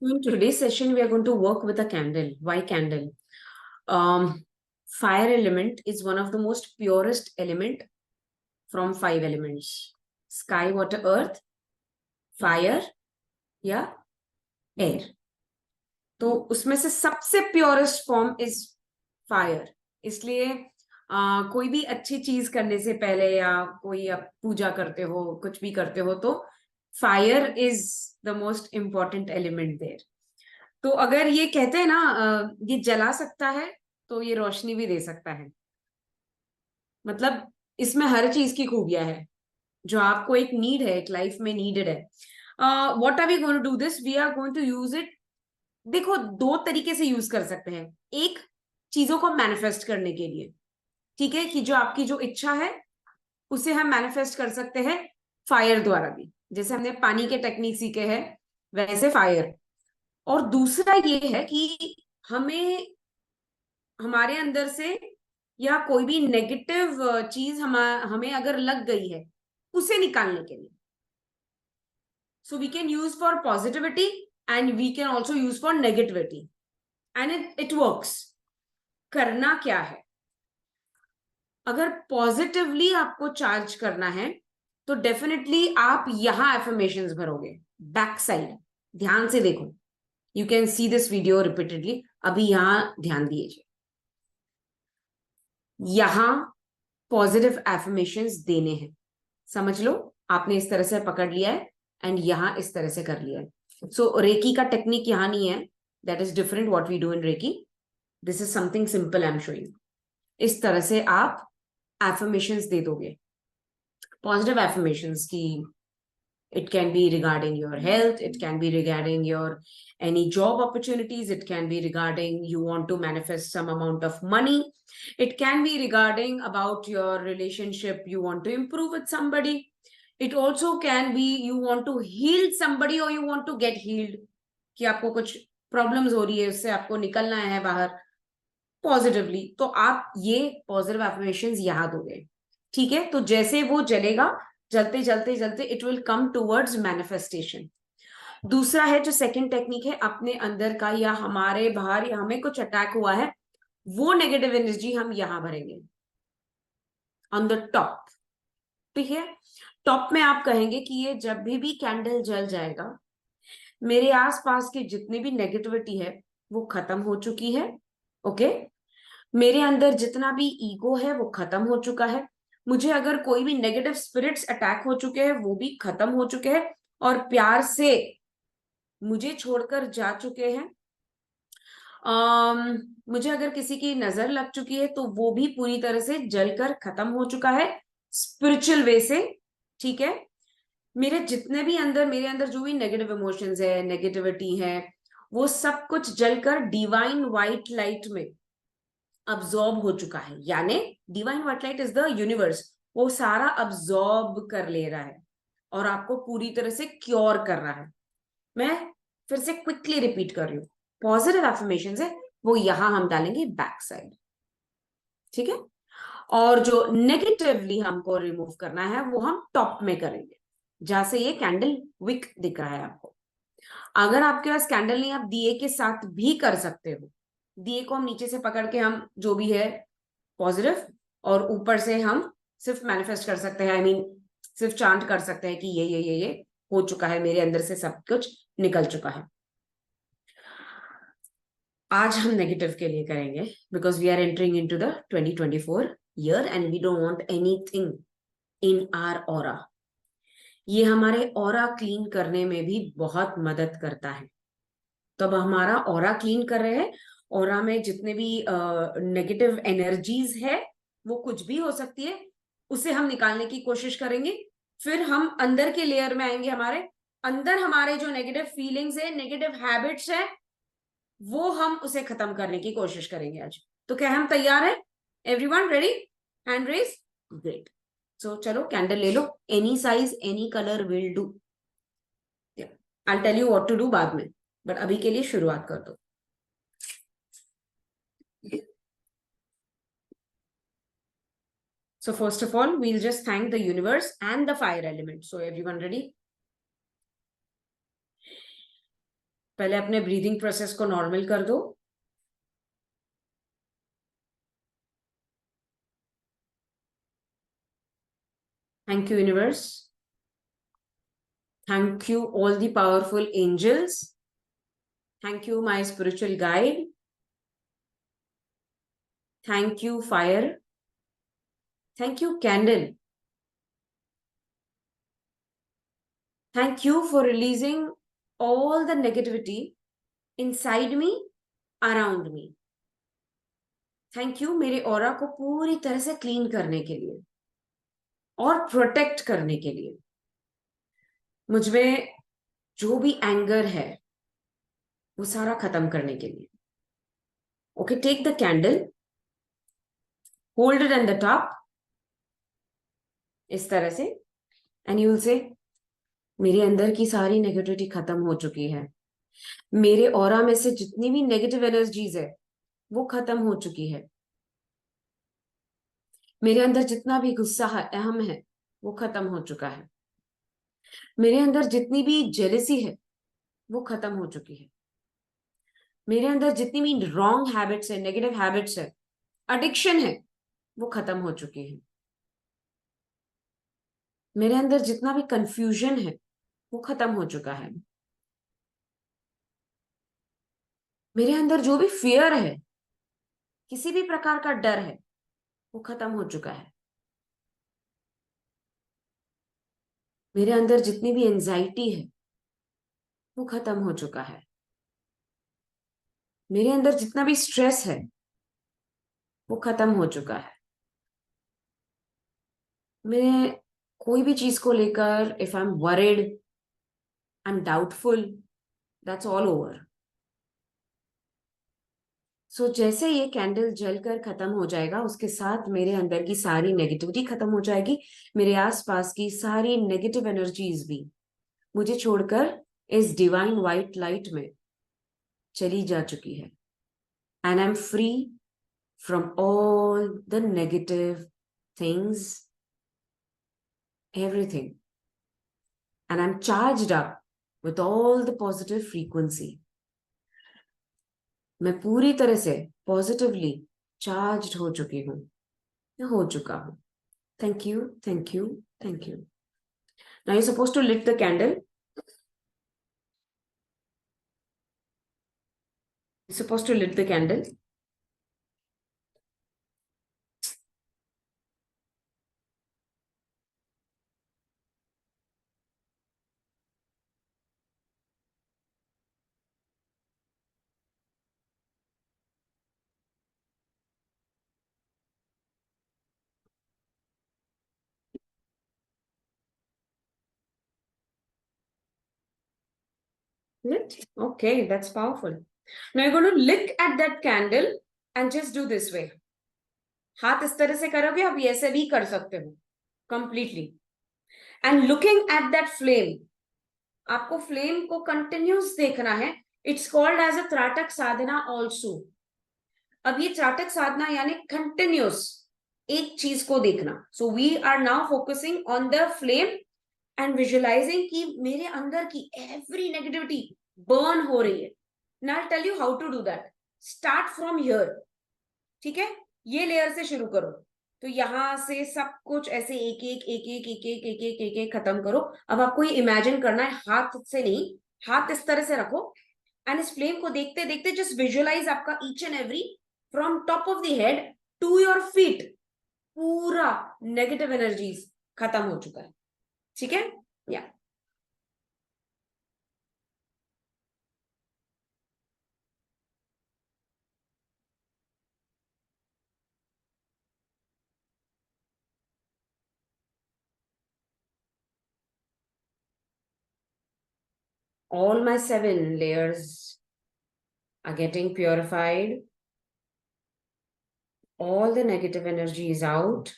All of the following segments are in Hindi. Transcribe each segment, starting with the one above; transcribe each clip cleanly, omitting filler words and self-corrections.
In today's session, we are going to work with a candle. Why candle? Fire element is one of the most purest element from 5 elements: sky, water, earth, fire या air. तो उसमें से सबसे प्योरेस्ट फॉर्म इज फायर. इसलिए कोई भी अच्छी चीज करने से पहले या कोई आप पूजा करते हो, कुछ भी करते हो, तो fire is the most important element there. तो अगर ये कहते हैं ना, ये जला सकता है तो ये रोशनी भी दे सकता है. मतलब इसमें हर चीज की खूबियां है. जो आपको एक नीड है, एक लाइफ में नीडेड है. What are we going to do this? We are going to use it. देखो, दो तरीके से यूज कर सकते हैं. एक, चीजों को मैनिफेस्ट करने के लिए. ठीक है, कि जो आपकी जो इच्छा है उसे हम मैनिफेस्ट कर सकते हैं फायर द्वारा भी. जैसे हमने पानी के टेक्निक सीखे हैं, वैसे फायर. और दूसरा ये है कि हमें हमारे अंदर से या कोई भी नेगेटिव चीज हमें अगर लग गई है, उसे निकालने के लिए. So we can use for positivity and we can also use for negativity. And it works. करना क्या है? अगर पॉजिटिवली आपको चार्ज करना है तो डेफिनेटली आप यहां एफर्मेशंस भरोगे, बैक साइड. ध्यान से देखो. You can see this video repeatedly. अभी यहां ध्यान दीजिए. यहां पॉजिटिव एफर्मेशंस देने हैं. समझ लो, आपने इस तरह से पकड़ लिया है एंड यहां इस तरह से कर लिया है. सो रेकी का टेक्निक यहां नहीं है. That is different what we do in reiki. This is something simple I am showing. इस तरह से आप एफर्मेशंस दे दोगे. पॉजिटिव एफर्मेशंस की it can be regarding your health, it can be regarding your any job opportunities, it can be regarding you want to manifest some amount of money, it can be regarding about your relationship, you want to improve with somebody, it also can be you want to heal somebody or you want to get healed. कि आपको कुछ प्रॉब्लम्स हो रही है, उससे आपको निकलना है बाहर पॉजिटिवली, तो आप ये पॉजिटिव एफर्मेशंस यहां दोगे. ठीक है, तो जैसे वो जलेगा, जलते जलते जलते it will come towards manifestation. दूसरा है जो सेकंड टेक्निक है, अपने अंदर का या हमारे बाहर या हमें कुछ अटैक हुआ है, वो नेगेटिव एनर्जी हम यहां भरेंगे ऑन द टॉप. ठीक है, टॉप में आप कहेंगे कि ये जब भी कैंडल जल जाएगा, मेरे आसपास के जितनी भी नेगेटिविटी है वो खत्म हो चुकी है. ओके, मेरे अंदर जितना भी ईगो है वो खत्म हो चुका है. मुझे अगर कोई भी नेगेटिव स्पिरिट्स अटैक हो चुके हैं वो भी खत्म हो चुके हैं और प्यार से मुझे छोड़कर जा चुके हैं. मुझे अगर किसी की नजर लग चुकी है तो वो भी पूरी तरह से जलकर खत्म हो चुका है स्पिरिचुअल वे से. ठीक है, मेरे जितने भी अंदर, मेरे अंदर जो भी नेगेटिव इमोशंस है, नेगेटिविटी है, वो सब कुछ जलकर डिवाइन व्हाइट लाइट में अब्सॉर्ब हो चुका है. यानी divine white light is the universe. वो सारा अब्सॉर्ब कर ले रहा है और आपको पूरी तरह से क्योर कर रहा है. मैं फिर से क्विकली रिपीट कर रही हूँ. पॉजिटिव एफर्मेशन है वो यहां हम डालेंगे बैक साइड. ठीक है, और जो नेगेटिवली हमको रिमूव करना है वो हम टॉप में करेंगे, जहां से ये कैंडल विक दिख रहा है आपको. अगर आपके पास कैंडल नहीं, आप दिए के साथ भी कर सकते हो. दिए को हम नीचे से पकड़ के हम जो भी है पॉजिटिव, और ऊपर से हम सिर्फ मैनिफेस्ट कर सकते हैं. आई मीन सिर्फ चांट कर सकते हैं कि ये हो चुका है, मेरे अंदर से सब कुछ निकल चुका है. आज हम नेगेटिव के लिए करेंगे because we are entering into the 2024 year and we don't want anything in our aura. ये हमारे ऑरा क्लीन करने में भी बहुत मदद करता है. तो अब हमारा ऑरा क्लीन कर रहे हैं. ऑरा में जितने भी नेगेटिव एनर्जीज है, वो कुछ भी हो सकती है, उसे हम निकालने की कोशिश करेंगे. फिर हम अंदर के लेयर में आएंगे. हमारे अंदर हमारे जो नेगेटिव फीलिंग्स है, नेगेटिव हैबिट्स है, वो हम उसे खत्म करने की कोशिश करेंगे आज. तो क्या हम तैयार है? Everyone ready? Hand raise. Great. So चलो कैंडल ले लो. Any size, any colour will do. I tell you what to do बाद में, बट अभी के लिए शुरुआत कर दो. So first of all, we'll just thank the universe and the fire element. So everyone ready? पहले अपने ब्रीदिंग प्रोसेस को नॉर्मल कर दो. Thank you universe. Thank you all the powerful angels. Thank you my spiritual guide. Thank you fire. Thank you candle. Thank you for releasing all the negativity inside me, around me. Thank you मेरे ऑरा को पूरी तरह से क्लीन करने के लिए और प्रोटेक्ट करने के लिए. मुझमें जो भी एंगर है वो सारा खत्म करने के लिए. Okay, take the candle, hold it at the top इस तरह से, एंड यू विल से मेरे अंदर की सारी नेगेटिविटी खत्म हो चुकी है. मेरे ऑरा में से जितनी भी नेगेटिव एनर्जीज है वो खत्म हो चुकी है. मेरे अंदर जितना भी गुस्सा है, अहम है, वो खत्म हो चुका है. मेरे अंदर जितनी भी जेलसी है वो खत्म हो चुकी है. मेरे अंदर जितनी भी रॉन्ग हैबिट्स है, नेगेटिव हैबिट्स है, एडिक्शन है, वो खत्म हो चुकी है. मेरे अंदर जितना भी कंफ्यूजन है वो खत्म हो चुका है. मेरे अंदर जो भी फियर है, किसी भी प्रकार का डर है, वो खत्म हो चुका है. मेरे अंदर जितनी भी एंजाइटी है वो खत्म हो चुका है. मेरे अंदर जितना भी स्ट्रेस है वो खत्म हो चुका है. मैं कोई भी चीज को लेकर if I am worried, I am doubtful, that's all over. So जैसे ये कैंडल जलकर खत्म हो जाएगा, उसके साथ मेरे अंदर की सारी नेगेटिविटी खत्म हो जाएगी. मेरे आसपास की सारी नेगेटिव एनर्जीज भी मुझे छोड़कर इस डिवाइन व्हाइट लाइट में चली जा चुकी है. And I am free from all the negative things, everything. And I'm charged up with all the positive frequency. मैं पूरी तरह से पॉजिटिवली चार्ज्ड हो चुकी हूँ, मैं हो चुका हूँ. Thank you, thank you, thank you. Now you suppose to lit the candle. Supposed to lit the candle. Lit. Okay, that's powerful. Now you're going to look at that candle and just do this way. हाथ इस तरह से करोगे, आप ऐसे भी कर सकते हो completely. And looking at that flame, आपको फ्लेम को कंटिन्यूस देखना है. It's called as a trataka sadhana also. अब ये त्राटक साधना यानी कंटिन्यूस एक चीज को देखना. So we are now focusing on the flame and visualising कि मेरे अंदर की एवरी नेगेटिविटी बर्न हो रही है. Now tell you how to do that. Start from here. ठीक है, ये लेयर से शुरू करो. तो यहां से सब कुछ ऐसे एक एक एक एक एक एक एक एक एक एक खत्म करो. अब आपको ये इमेजिन करना है, हाथ से नहीं, हाथ इस तरह से रखो. एंड इस फ्लेम को देखते देखते जस्ट विजुअलाइज आपका each and every from top of the head to your feet, पूरा नेगेटिव एनर्जीज खत्म हो चुका है. ठीक है, या all my 7 layers are getting purified. All the negative energy is out.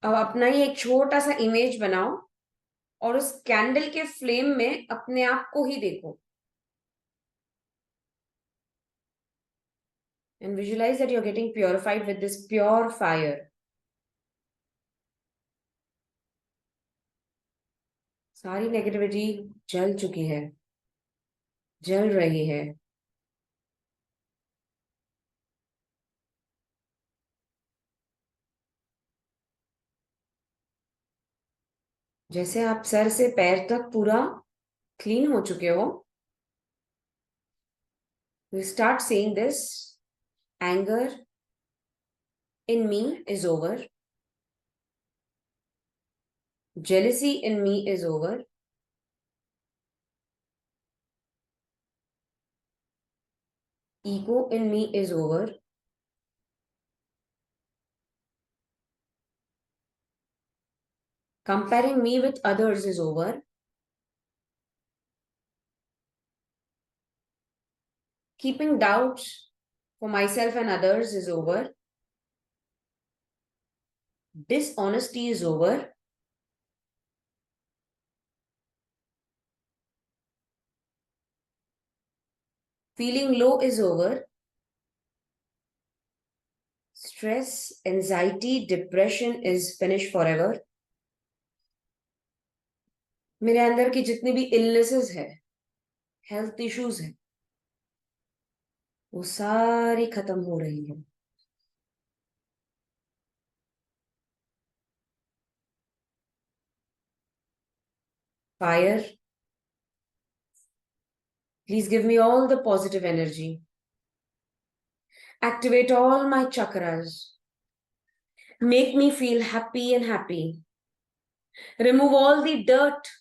अब अपना ही एक छोटा सा इमेज बनाओ और उस कैंडल के फ्लेम में अपने आप को ही देखो. and visualize that you're getting purified with this pure fire. सारी नेगेटिविटी जल चुकी है, जल रही है. जैसे आप सर से पैर तक पूरा क्लीन हो चुके हो. You start saying this: anger in me is over. Jealousy in me is over. Ego in me is over. Comparing me with others is over. Keeping doubts for myself and others is over. Dishonesty is over. Feeling low is over. Stress, anxiety, depression is finished forever. मेरे अंदर की जितनी भी इलनेसेस है, हेल्थ इश्यूज है, वो सारी खत्म हो रही है. Fire, please give me all the positive energy. Activate all my chakras. Make me feel happy and happy. Remove all the dirt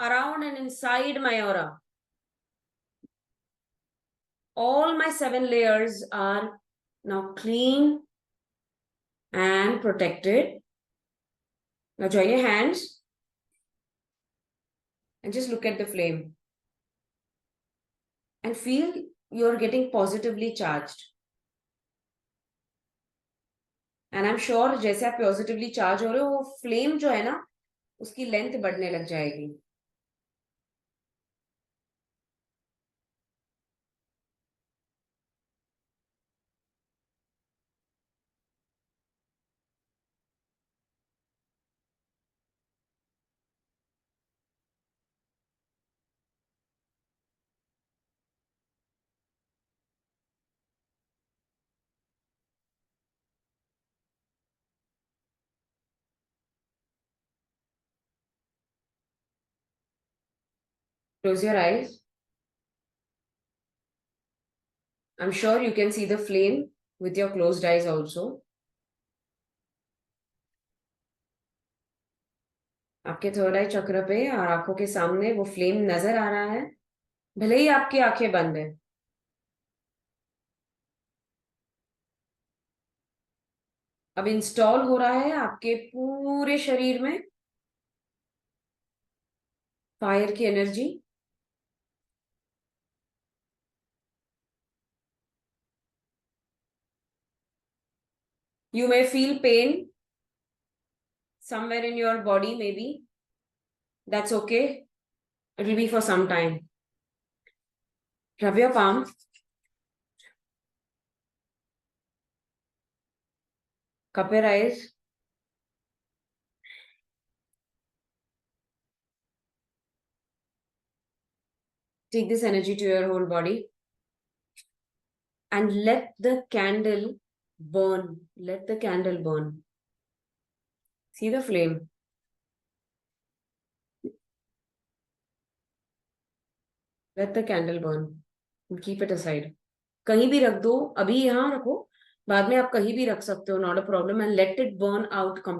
around and inside my aura. All my 7 layers are now clean and protected. Now join your hands and just look at the flame and feel you're getting positively charged. And I'm sure जैसे आप पॉजिटिवली चार्ज हो रहे हो, वो फ्लेम जो है ना, उसकी लेंथ बढ़ने लग जाएगी. Close your eyes. I'm sure you can see the flame with your closed eyes also. आपके थर्ड आई चक्र पे और आंखों के सामने वो फ्लेम नजर आ रहा है, भले ही आपकी आंखें बंद है. अब इंस्टॉल हो रहा है आपके पूरे शरीर में फायर की energy. You may feel pain somewhere in your body, maybe. That's okay. It will be for some time. Rub your palm. Cup your eyes. Take this energy to your whole body. And let the candle burn. Let the candle burn. See the flame. Let the candle burn. And keep it aside. कहीं भी रख दो, अभी यहाँ रखो, बाद में आप कहीं भी रख सकते हो, not a problem. And let it burn out completely.